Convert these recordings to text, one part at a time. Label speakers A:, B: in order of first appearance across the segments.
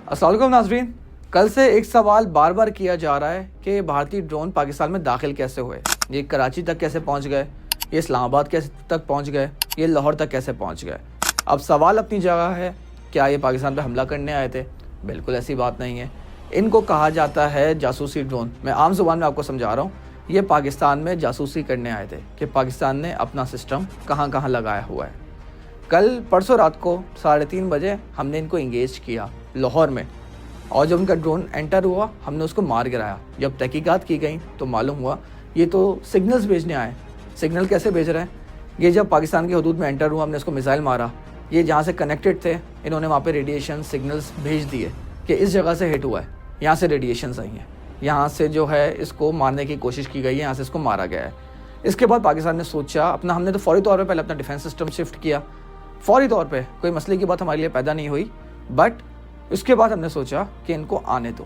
A: अस्सलाम वालेकुम नाज़रीन, कल से एक सवाल बार बार किया जा रहा है कि भारतीय ड्रोन पाकिस्तान में दाखिल कैसे हुए, ये कराची तक कैसे पहुंच गए, ये इस्लामाबाद कैसे तक पहुंच गए, ये लाहौर तक कैसे पहुंच गए। अब सवाल अपनी जगह है, क्या ये पाकिस्तान पर हमला करने आए थे? बिल्कुल ऐसी बात नहीं है। इनको कहा जाता है जासूसी ड्रोन। मैं आम ज़ुबान में आपको समझा रहा हूँ, ये पाकिस्तान में जासूसी करने आए थे कि पाकिस्तान ने अपना सिस्टम कहाँ कहाँ लगाया हुआ है। कल परसों रात को 3:30 बजे हमने इनको इंगेज किया लाहौर में, और जब उनका ड्रोन एंटर हुआ हमने उसको मार गिराया। जब तहकीकात की गई तो मालूम हुआ ये तो सिग्नल्स भेजने आए। सिग्नल कैसे भेज रहे हैं? ये जब पाकिस्तान की हदूद में एंटर हुआ हमने उसको मिसाइल मारा, ये जहाँ से कनेक्टेड थे इन्होंने वहाँ पे रेडिएशन सिग्नल्स भेज दिए कि इस जगह से हिट हुआ है, यहाँ से रेडिएशंस आई हैं, यहाँ से जो है इसको मारने की कोशिश की गई है, यहाँ से इसको मारा गया है। इसके बाद पाकिस्तान ने सोचा अपना, हमने तो फौरी तौर पे पहले अपना डिफेंस सिस्टम शिफ्ट किया, फौरी तौर पे कोई मसले की बात हमारे लिए पैदा नहीं हुई। बट उसके बाद हमने सोचा कि इनको आने दो।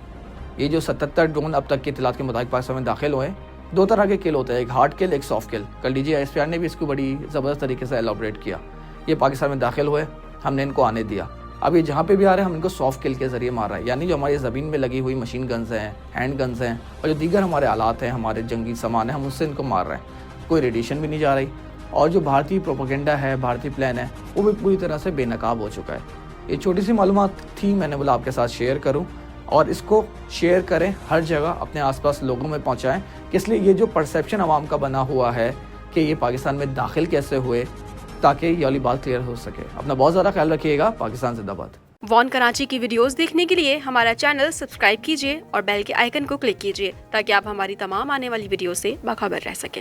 A: ये जो 77 ड्रोन अब तक की इत्तलात के मुताबिक पाकिस्तान में दाखिल हुए, दो तरह के किल होते हैं, एक हार्ड किल, एक सॉफ्ट किल। कल DGISPR ने भी इसको बड़ी ज़बरदस्त तरीके से एलॉबरेट किया। ये पाकिस्तान में दाखिल हुए, हमने इनको आने दिया। अब ये जहाँ पे भी आ रहे हैं हम इनको सॉफ्ट किल के ज़रिए मार रहे हैं, यानी जो हमारी ज़मीन में लगी हुई मशीन गन्स हैं, हैंड गन्स हैं और जो दीगर हमारे आलात हैं, हमारे जंगी सामान है, हम उससे इनको मार रहे हैं। कोई रेडिएशन भी नहीं जा रही, और जो भारतीय प्रोपेगेंडा है, भारतीय प्लान है, वो भी पूरी तरह से बेनकाब हो चुका है। ये छोटी सी मालूमात थी, मैंने बोला आपके साथ शेयर करूं, और इसको शेयर करें, हर जगह अपने आसपास लोगों में पहुंचाएं, कि इसलिए ये जो परसेप्शन आवाम का बना हुआ है कि ये पाकिस्तान में दाखिल कैसे हुए, ताकि ये वाली बात क्लियर हो सके। अपना बहुत ज़्यादा ख्याल रखिएगा। पाकिस्तान जिंदाबाद।
B: वॉन कराची की वीडियोस देखने के लिए हमारा चैनल सब्सक्राइब कीजिए और बेल के आइकन को क्लिक कीजिए ताकि आप हमारी तमाम आने वाली वीडियो से बाखबर रह सकें।